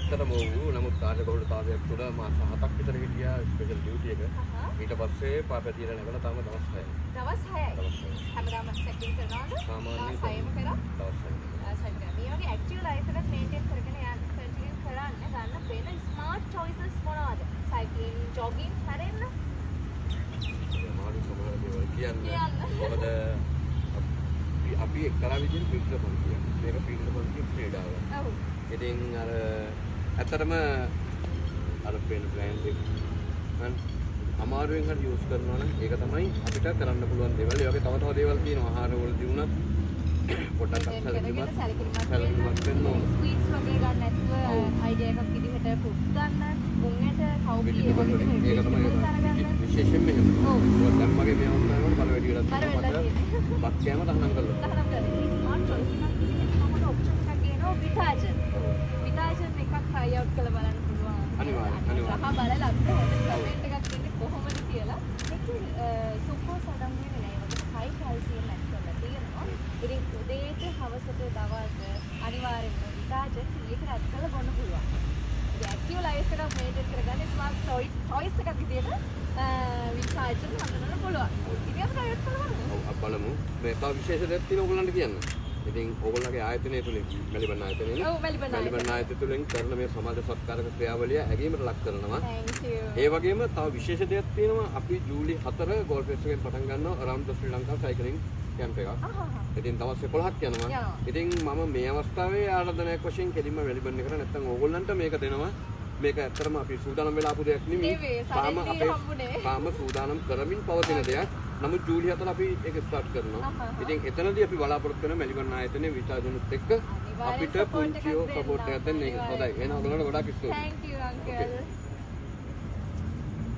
ඇත්තටම වූ නමුත් කාර්යබහුලතාවයක් තුළ මාස 7ක් විතර හිටියා ස්පෙෂල් ඩියුටි එක. ඊට පස්සේ පාපැතිර නැගලා තාම දවස් 6යි. දවස් 6යි. හැමදාම සෙටින් කරනවද? සාමාන්‍යයෙන් සයම කරා. දවස් 6යි. මේ වගේ ඇක්ටිව් ලයිෆ් එකක් මේන්ටේන් කරගෙන යන්න කන්ටිනියු කරන්න ගන්න වෙන ස්මාර්ට් චොයිසස් මොනවද? සයික්ලින්, ජොගින් හැරෙන්න. මාළු සමහර දේවල් කියන්නේ. මොකද අපි එක්තරා විදිහට පිටරපොන් කියන්නේ. මේක පිටරපොන් කියන ක්‍රීඩාව. ඔව්. ඉතින් අර ඇත්තටම අර පේන බ්‍රෑන්ඩ් එක මම අමාරුවෙන් හරි යූස් කරනවා නම් ඒක තමයි අපිට කරන්න පුළුවන් දේවල්. ඒ වගේ තව දේවල් තියෙනවා ආහාර වලදී වුණත් පොඩ්ඩක් සැලකිලිමත් වෙන්න ඕන. ස්වීට්ස් වගේ ගන්න නැතුව අයිඩියා එකක් විදිහට ෆුඩ්ස් ගන්න, මුංගට කවුපි ඒ වගේ ඒක තමයි විශේෂයෙන්ම එහෙම. ඔව්. දැන් මගේ මේ වුණාම බල වැඩි වෙලා තියෙනවා. බත් කෑම තහනම් කරලා. තහනම් කරලා. ස්මාර්ට් චොයිස් එකක් විදිහට මම ඔප්ෂන් එකක් ගේනවා විතාජන්. විතාජන් එකක් ට්‍රයි අවුට් කරලා බලන්න පුළුවන්. අනිවාර්යයෙන්. සහ බලලා අපිට කමෙන්ට් එකක් දෙන්න කොහොමද කියලා. මේක සුපර් සඩම් වෙන්නේ නැහැ. ඒක හයි කැල්සියම් ඇඩ් කරලා තියෙනවා. ඉතින් උදේට හවසට දවල්ට අනිවාර්යෙන්ම විතාජන් ඒක ඇඩ් කරලා බොන්න පුළුවන්. ඉතින් ඇක්ටිව් ලයිෆ් එකක් මේන්ටේන් කරගන්න ස්මාර්ට් චොයිස් එකක් විදිහට විතාජන් හඳුනන්න පුළුවන්. ඉතින් අපි ට්‍රයි කරලා බලමු. ඔව් බලමු. මේ තව විශේෂ දෙයක් තියෙනවා ඔයගොල්ලන්ට කියන්න. ඉතින් ඕගොල්ලන්ගේ ආයතනය තුලින් මෙලිබන් ආයතනයේ ඔව් මෙලිබන් ආයතනය තුලින් කරන මේ සමාජ සත්කාරක ක්‍රියාවලිය ඇගීමට ලක් කරනවා. Thank you. ඒ වගේම තව විශේෂ දෙයක් තියෙනවා. අපි ජූලි 4 ගෝල්ෆ් රේස් එකෙන් පටන් ගන්නවා around the Sri Lanka cycling camp එකක්. ඉතින් දවස් 11ක් යනවා. ඉතින් මම මේ අවස්ථාවේ ආරාධනාවක් වශයෙන් කෙලින්ම මෙලිබන් එකට නැත්තම් ඕගොල්ලන්ට මේක දෙනවා. මේක ඇත්තටම අපි සූදානම් වෙලා ආපු දෙයක් නෙමෙයි. තාම සූදානම් කරමින් පවතින දෙයක්. නමුත් ජූලි 4 අපි ඒක ස්ටාර්ට් කරනවා. ඉතින් එතනදී අපි බලාපොරොත්තු වෙන මෙලිබන් ආයතනයේ විචාරණුත් එක්ක අපිට පුංචිව සපෝට් එකක් දෙන්න. ඒක හොඳයි. එහෙනම් ඔයගොල්ලන්ට ගොඩාක් ස්තුතියි. Thank you uncle.